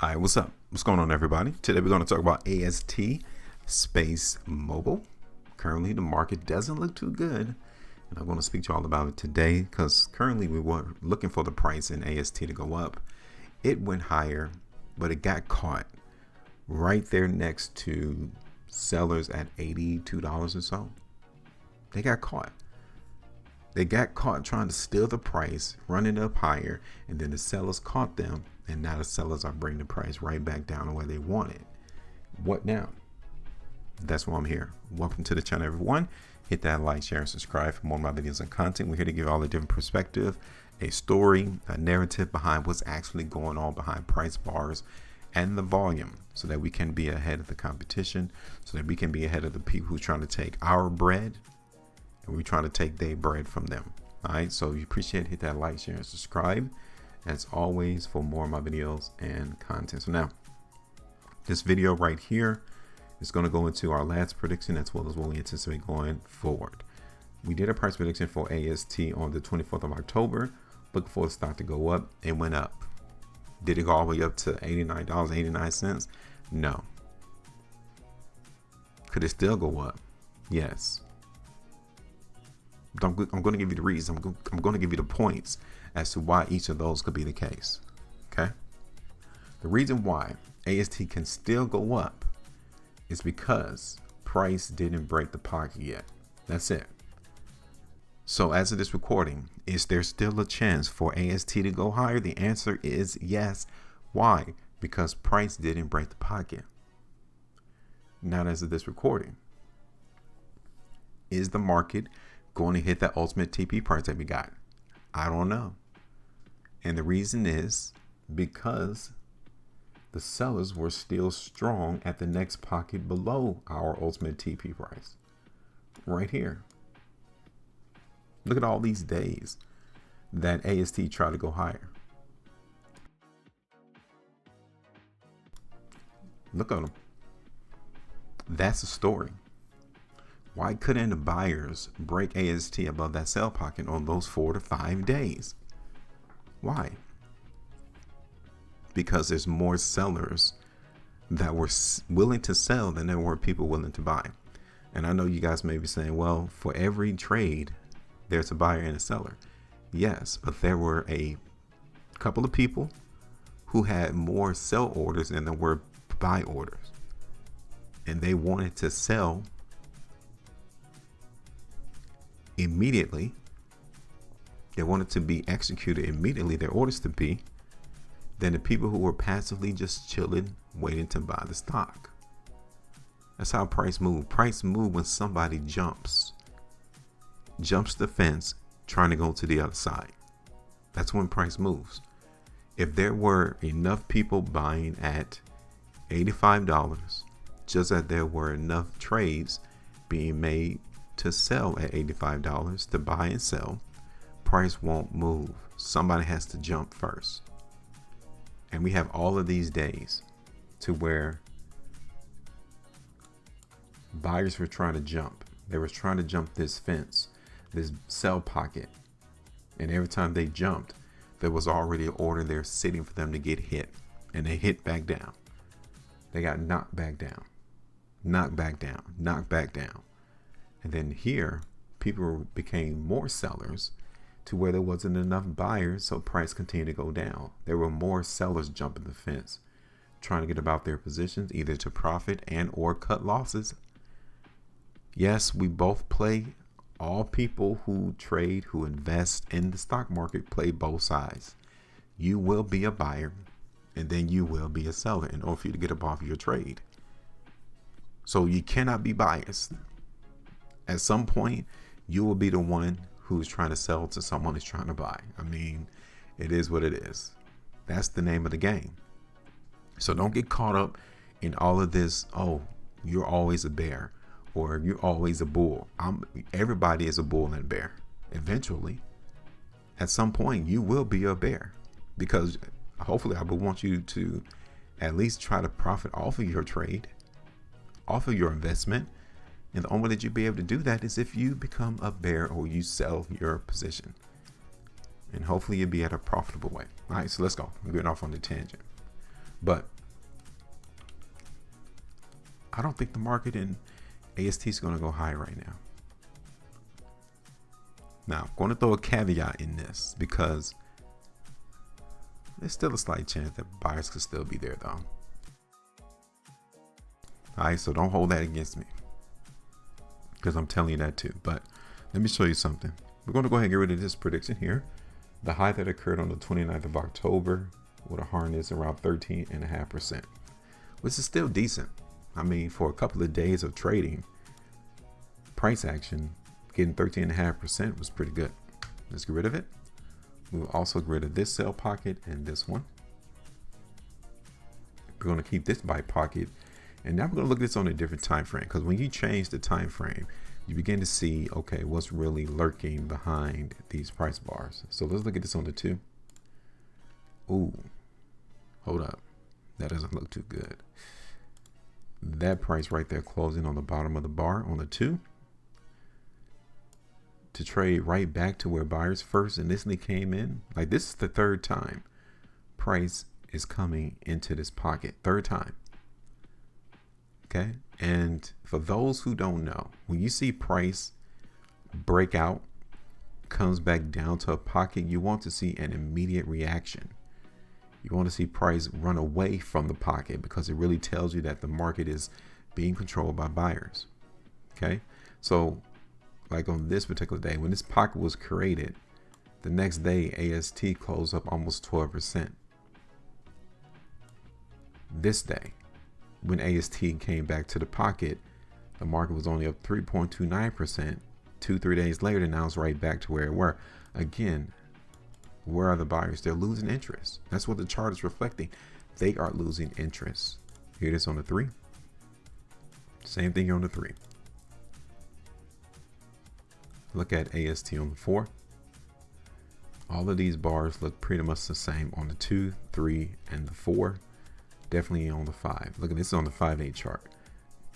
All right, what's up? What's going on, everybody? Today we're going to talk about AST Spacemobile. Currently, the market doesn't look too good, and I'm going to speak to you all about it today because currently we were looking for the price in AST to go up. It went higher, but it got caught right there next to sellers at $82 or so. They got caught. They got caught trying to steal the price, running up higher, and then the sellers caught them. And now the sellers are bringing the price right back down to where they want it. What now? That's why I'm here. Welcome to the channel, everyone. Hit that like, share, and subscribe for more of my videos and content. We're here to give all a different perspective, a story, a narrative behind what's actually going on behind price bars and the volume, so that we can be ahead of the competition, so that we can be ahead of the people who are trying to take our bread and we're trying to take their bread from them. All right, so if you appreciate it, hit that like, share, and subscribe as always for more of my videos and content. So now this video right here is going to go into our last prediction as well as what we anticipate going forward. We did a price prediction for AST on the 24th of October, looking for the stock to go up. It went up. Did it go all the way up to $89.89? No. Could it still go up? Yes. I'm going to give you the reason. I'm going to give you the points as to why each of those could be the case. Okay. The reason why AST can still go up is because price didn't break the pocket yet. That's it. So as of this recording, is there still a chance for AST to go higher? The answer is yes. Why? Because price didn't break the pocket. Not as of this recording. Is the market going to hit that ultimate TP price that we got? I don't know. And the reason is because the sellers were still strong at the next pocket below our ultimate TP price. Right here. Look at all these days that AST tried to go higher. Look at them. That's the story. Why couldn't the buyers break AST above that sell pocket on those 4 to 5 days? Why? Because there's more sellers that were willing to sell than there were people willing to buy. And I know you guys may be saying, well, for every trade, there's a buyer and a seller. Yes, but there were a couple of people who had more sell orders than there were buy orders. And they wanted to sell immediately. They wanted to be executed immediately, their orders to be, than the people who were passively just chilling, waiting to buy the stock. That's how price move. Price move when somebody jumps the fence trying to go to the other side. That's when price moves. If there were enough people buying at $85, just as there were enough trades being made to sell at $85 to buy and sell, price won't move. Somebody has to jump first. And we have all of these days to where buyers were trying to jump. They were trying to jump this fence, this sell pocket. And every time they jumped, there was already an order there sitting for them to get hit. And they hit back down. They got knocked back down, knocked back down, knocked back down. And then here, people became more sellers to where there wasn't enough buyers, so price continued to go down. There were more sellers jumping the fence, trying to get about their positions, either to profit and or cut losses. Yes, we both play. All people who trade, who invest in the stock market, play both sides. You will be a buyer, and then you will be a seller in order for you to get up off your trade. So you cannot be biased. At some point, you will be the one who's trying to sell to someone who's trying to buy. I mean, it is what it is. That's the name of the game. So don't get caught up in all of this. Oh, you're always a bear, or you're always a bull. Everybody is a bull and a bear. Eventually, at some point, you will be a bear, because hopefully I would want you to at least try to profit off of your trade, off of your investment. And the only way that you'll be able to do that is if you become a bear or you sell your position. And hopefully you'll be at a profitable way. All right, so let's go. I'm getting off on the tangent. But I don't think the market in AST is going to go high right now. Now, I'm going to throw a caveat in this because there's still a slight chance that buyers could still be there though. All right, so don't hold that against me because I'm telling you that too. But let me show you something. We're going to go ahead and get rid of this prediction here. The high that occurred on the 29th of October with a harness around 13.5%, which is still decent. I mean, for a couple of days of trading, price action, getting 13.5% was pretty good. Let's get rid of it. We'll also get rid of this sell pocket and this one. We're going to keep this buy pocket. And now we're going to look at this on a different time frame, because when you change the time frame, you begin to see, okay, what's really lurking behind these price bars. So let's look at this on the 2. Ooh, hold up. That doesn't look too good. That price right there closing on the bottom of the bar on the 2 to trade right back to where buyers first initially came in. Like, this is the third time price is coming into this pocket. Third time. Okay. And for those who don't know, when you see price break out, comes back down to a pocket, you want to see an immediate reaction. You want to see price run away from the pocket, because it really tells you that the market is being controlled by buyers. Okay. So like on this particular day, when this pocket was created, the next day AST closed up almost 12%. This day, when AST came back to the pocket, the market was only up 3.29%. 2-3 days later, now it's right back to where it were. Again, where are the buyers? They're losing interest. That's what the chart is reflecting. They are losing interest. Here it is on the 3. Same thing here on the 3. Look at AST on the 4. All of these bars look pretty much the same on the 2, 3, and the 4. Definitely on the 5. Look at this on the 5-day chart.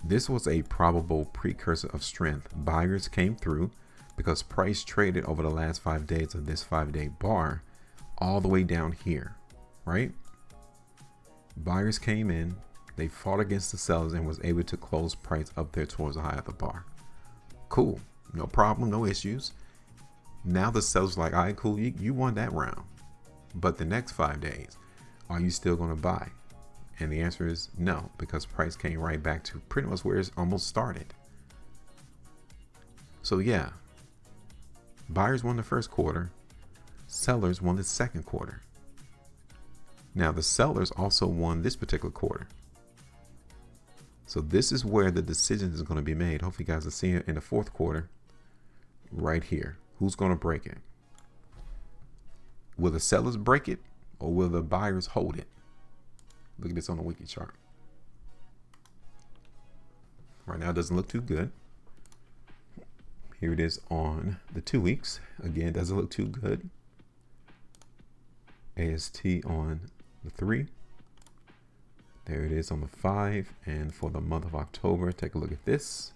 This was a probable precursor of strength. Buyers came through because price traded over the last 5 days of this 5-day bar all the way down here, right? Buyers came in, they fought against the sellers and was able to close price up there towards the high of the bar. Cool, no problem, no issues. Now the sellers like, all right, cool, you won that round. But the next 5 days, are you still going to buy? And the answer is no, because price came right back to pretty much where it's almost started. So yeah, buyers won the first quarter, sellers won the second quarter. Now the sellers also won this particular quarter. So this is where the decision is going to be made. Hopefully you guys are seeing it in the fourth quarter right here. Who's going to break it? Will the sellers break it, or will the buyers hold it? Look at this on the wiki chart. Right now it doesn't look too good. Here it is on the 2 weeks. Again, doesn't look too good. AST on the 3. There it is on the 5. And for the month of October, take a look at this.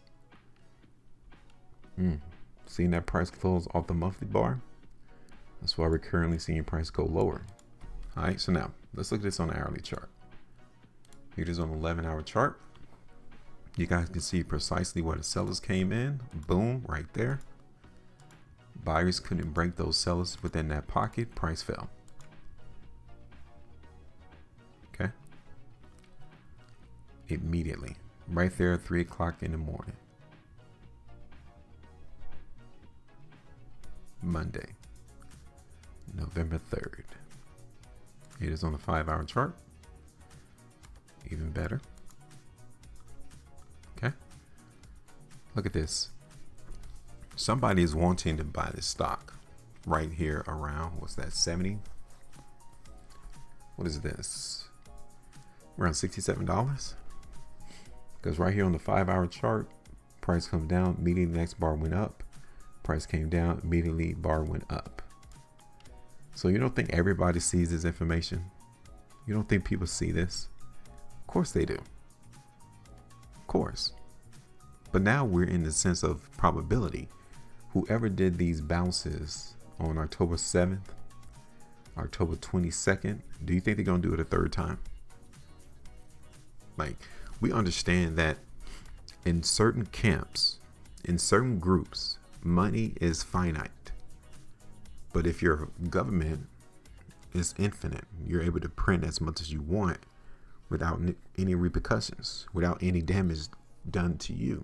Seeing that price close off the monthly bar. That's why we're currently seeing price go lower. All right, so now let's look at this on the hourly chart. Here it is on the 11-hour chart. You guys can see precisely where the sellers came in. Boom, right there. Buyers couldn't break those sellers within that pocket. Price fell. Okay. Immediately. Right there at 3 o'clock in the morning. Monday, November 3rd. It is on the 5-hour chart. Even better. Okay. Look at this. Somebody is wanting to buy this stock right here around, what's that, 70? What is this? Around $67? Because right here on the 5-hour chart, price comes down, immediately the next bar went up. Price came down, immediately bar went up. So you don't think everybody sees this information? You don't think people see this? Of course they do. Of course. But now we're in the sense of probability. Whoever did these bounces on October 7th, October 22nd, do you think they're going to do it a third time? Like, we understand that in certain camps, in certain groups, money is finite. But if your government is infinite, you're able to print as much as you want without any repercussions, without any damage done to you.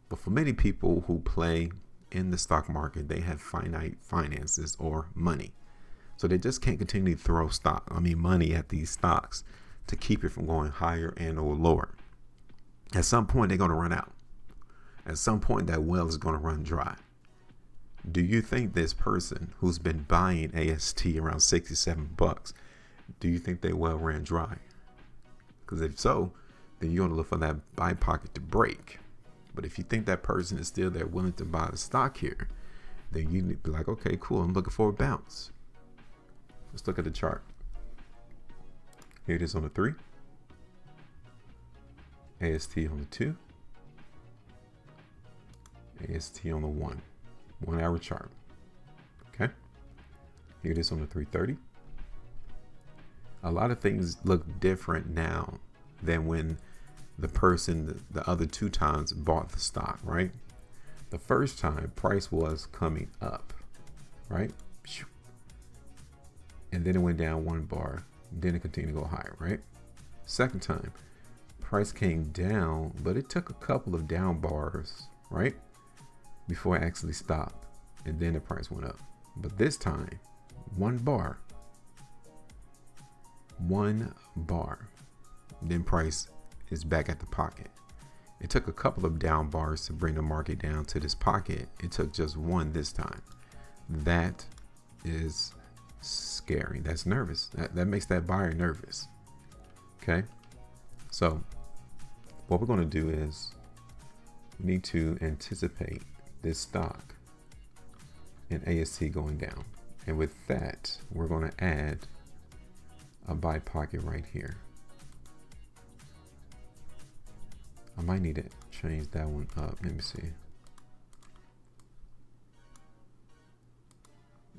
But for many people who play in the stock market, they have finite finances or money. So they just can't continue to throw money at these stocks to keep it from going higher and or lower. At some point, they're going to run out. At some point, that well is going to run dry. Do you think this person who's been buying AST around $67, do you think their well ran dry? Because if so, then you're going to look for that buy pocket to break. But if you think that person is still there willing to buy the stock here, then you need to be like, okay, cool, I'm looking for a bounce. Let's look at the chart. Here it is on the 3. AST on the 2. AST on the 1. 1 hour chart. Okay. Here it is on the 330. A lot of things look different now than when the person the other 2 times bought the stock, right? The first time price was coming up, right? And then it went down 1 bar, then it continued to go higher, right? Second time, price came down, but it took a couple of down bars, right? Before it actually stopped, and then the price went up. But this time, 1 bar, then price is back at the pocket. It took a couple of down bars to bring the market down to this pocket. It took just 1 this time. That is scary. That's nervous. That makes that buyer nervous. Okay. So what we're going to do is we need to anticipate this stock in AST going down. And with that, we're going to add a buy pocket right here. I might need to change that one up. Let me see.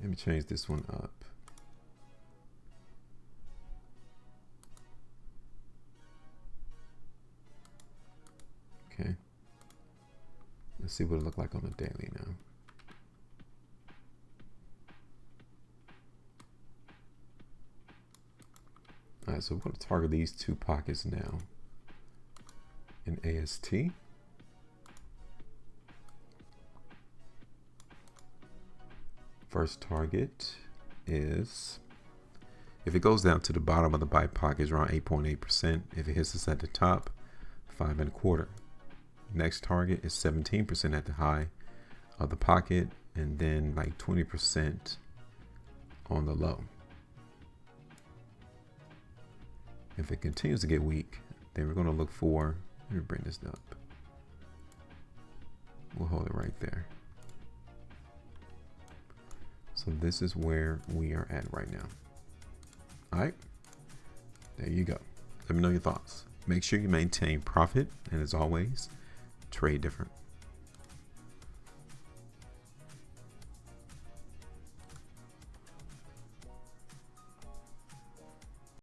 Let me change this one up. Okay. Let's see what it looks like on the daily now. All right, so we're going to target these 2 pockets now in AST. First target is, if it goes down to the bottom of the buy pocket, is around 8.8%. If it hits us at the top, 5.25. Next target is 17% at the high of the pocket, and then like 20% on the low. If it continues to get weak, then we're going to look for, let me bring this up. We'll hold it right there. So this is where we are at right now. All right, there you go. Let me know your thoughts. Make sure you maintain profit, and as always, trade different.